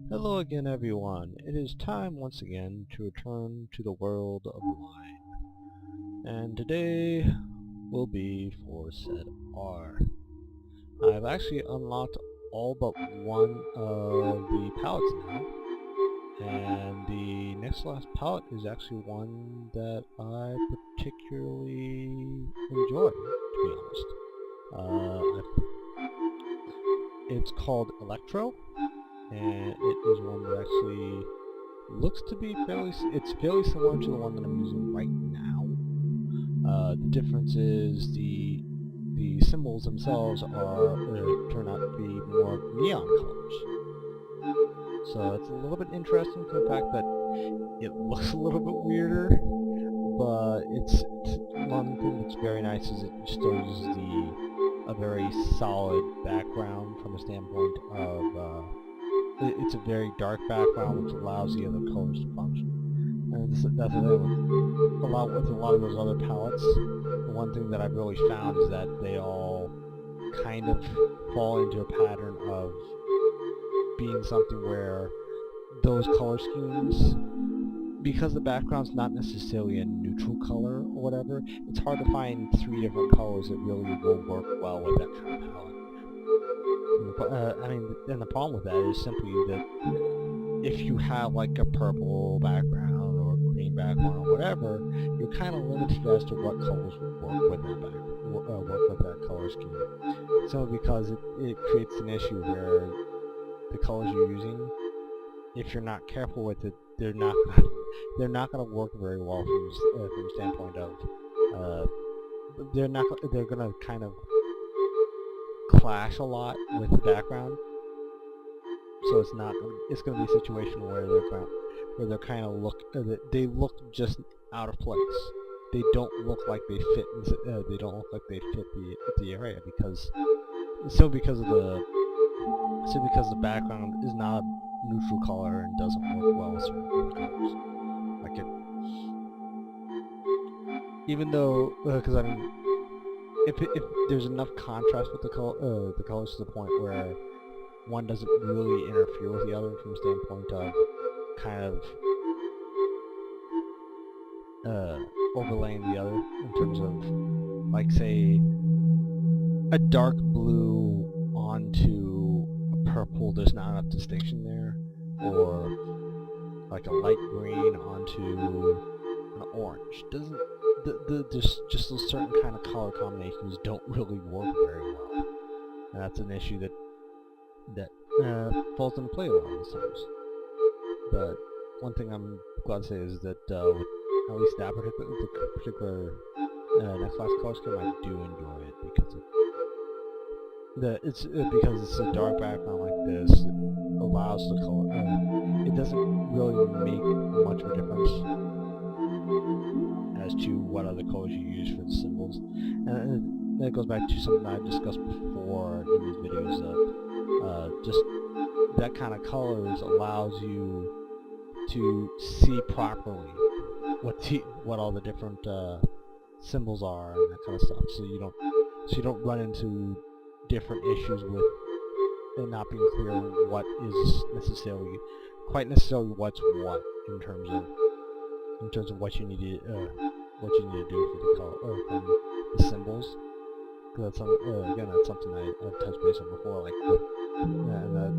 Hello again everyone. It is time once again to return to the world of LYNE. And today will be for set R. I've actually unlocked all but one of the palettes now. And the next to last palette is actually one that I particularly enjoy, to be honest. It's called Electro, and it is one that actually looks to be it's fairly similar to the one that I'm using right now. The difference is the symbols themselves turn out to be more neon colors. So it's a little bit interesting for the fact that it looks a little bit weirder, but it's one thing that's very nice is it still uses a very solid background from a standpoint of it's a very dark background which allows the other colors to function. And that's the thing with a lot of those other palettes. The one thing that I've really found is that they all kind of fall into a pattern of being something where those color schemes, because the background's not necessarily a neutral color or whatever, it's hard to find three different colors that really will work well with that kind of palette. And the problem with that is simply that if you have like a purple background or a green background or whatever, you're kind of limited as to what colors would work with that color scheme. So because it creates an issue where the colors you're using, if you're not careful with it, they're not going to work very well from the standpoint of they're going to kind of clash a lot with the background. So it's going to be a situation where they're kind of they look just out of place. They don't look like they fit. They don't look like they fit the area because the background is not a neutral color and doesn't work well with certain colors. Like even though because if there's enough contrast with the colors to the point where one doesn't really interfere with the other from the standpoint of kind of overlaying the other in terms of, like, say, a dark blue onto a purple, there's not enough distinction there, or like a light green onto an orange. There's just those certain kind of color combinations don't really work very well, and that's an issue that falls into play a lot of the times. But one thing I'm glad to say is that with at least that particular next class color scheme, I do enjoy it because because it's a dark background like this. It allows the color. It doesn't really make much of a difference as to what other colors you use for the symbols, and that goes back to something I've discussed before in these videos. Just that kind of colors allows you to see properly what all the different symbols are and that kind of stuff. So you don't run into different issues with it not being clear what is quite necessarily what's what in terms of what you need to do for the color or from the symbols. That's that's something I've touched base on before, like with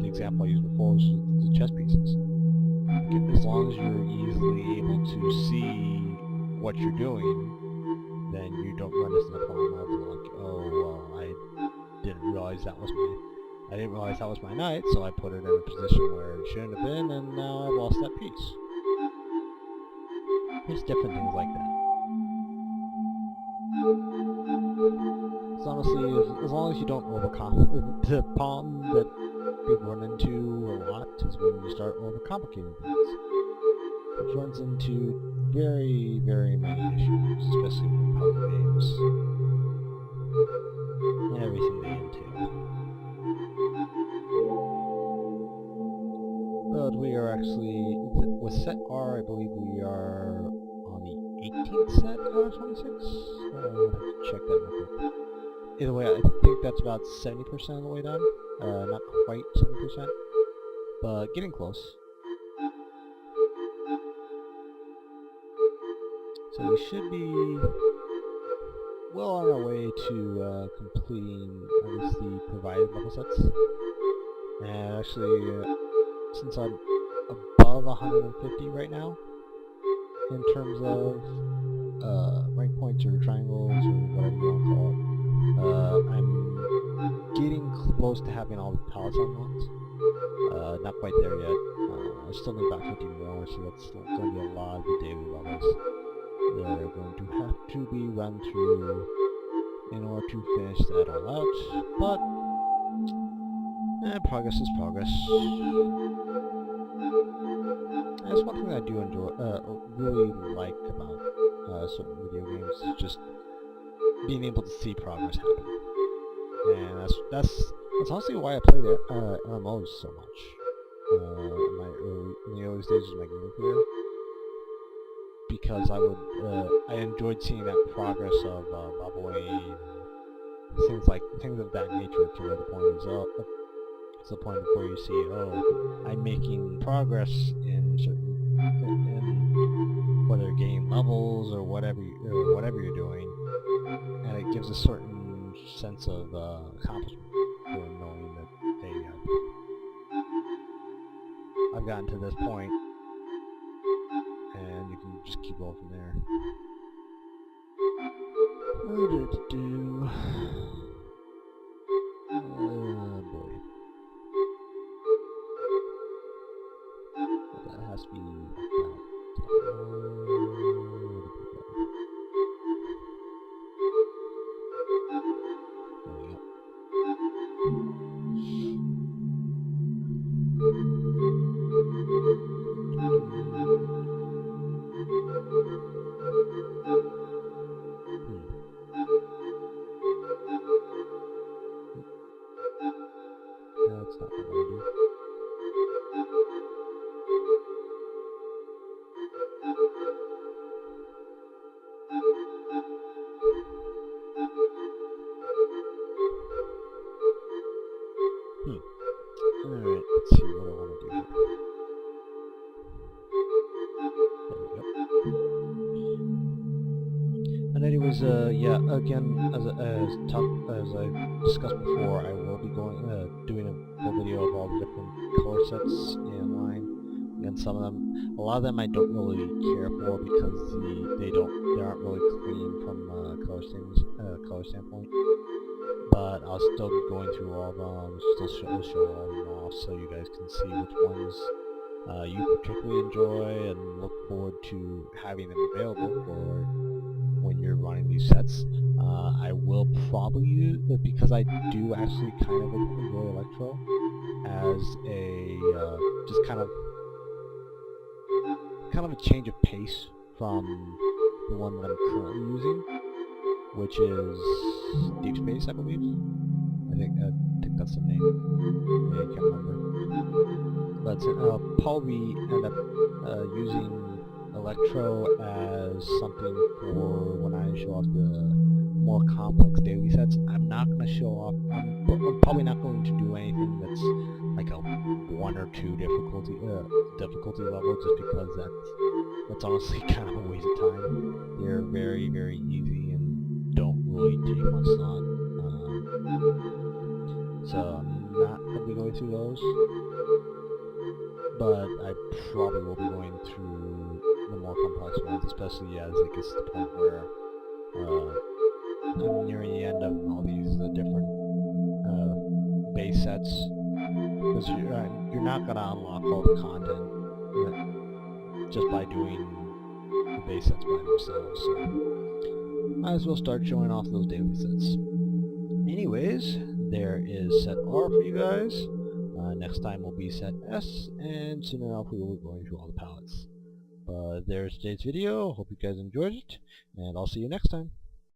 the example I used before was the chess pieces. Like, as long as you're easily able to see what you're doing, then you don't run into the problem of like, oh well, I didn't realize that was my knight, so I put it in a position where it shouldn't have been, and now I've lost that piece. There's different things like that. So honestly, as long as you don't overcomplicate, the problem that people run into a lot is when you start overcomplicating things. It runs into very, very many issues, especially with puzzle games and everything they entail. But we are actually, with set R, I believe we are on the 18th set out of 26? I'll have to check that real quick. Either way, I think that's about 70% of the way done. Not quite 70%. but getting close. So we should be well on our way to completing at least the provided level sets. And actually, since I'm above 150 right now, in terms of rank points or triangles or whatever you want to call it, I'm getting close to having all the palettes unlocked. Not quite there yet. I still need about 50 more, so that's going to be a lot of the daily levels. They're going to have to be run through in order to finish that all out, but progress is progress. That's one thing I do enjoy, really like about certain video games, is just being able to see progress happen. And that's honestly why I play the MMOs so much. In the early stages of my gaming career, because I enjoyed seeing that progress of leveling, things of that nature, to where the point is it's the point of where you see, oh, I'm making progress in whether gaining levels or whatever you're doing, and it gives a certain sense of accomplishment for knowing that, hey, I've gotten to this point, and you can just keep going from there. Oh boy. That has to be that's not what I want to do. Alright, let's see what I want to do here. There we go. And anyways, yeah, again, as I discussed before, I will be doing a full video of all the different color sets in LYNE. And some of them, a lot of them I don't really care for because they aren't really clean from a color standpoint. But I'll still be going through all of them, still show all of them off, so you guys can see which ones you particularly enjoy and look forward to having them available for when you're running these sets. I will probably use, because I do actually kind of enjoy Electro as a just kind of a change of pace from the one that I'm currently using, which is Deep Space, I believe. I think that's the name. Yeah, I can't remember. But I'll probably end up using Electro as something for when I show off the more complex daily sets. I'm not going to show off, I'm probably not going to do anything that's like a 1 or 2 difficulty level, just because that's honestly kind of a waste of time. They're very, very easy and don't really take much thought. So I'm not going to be going through those, but I probably will be going through the more complex ones, especially as it gets to the point where I'm nearing the end of all these different base sets, because you're not going to unlock all the content just by doing the base sets by themselves, so might as well start showing off those daily sets. Anyways, there is set R for you guys. Next time will be set S, and soon enough we will be going through all the palettes. But there's today's video. Hope you guys enjoyed it, and I'll see you next time.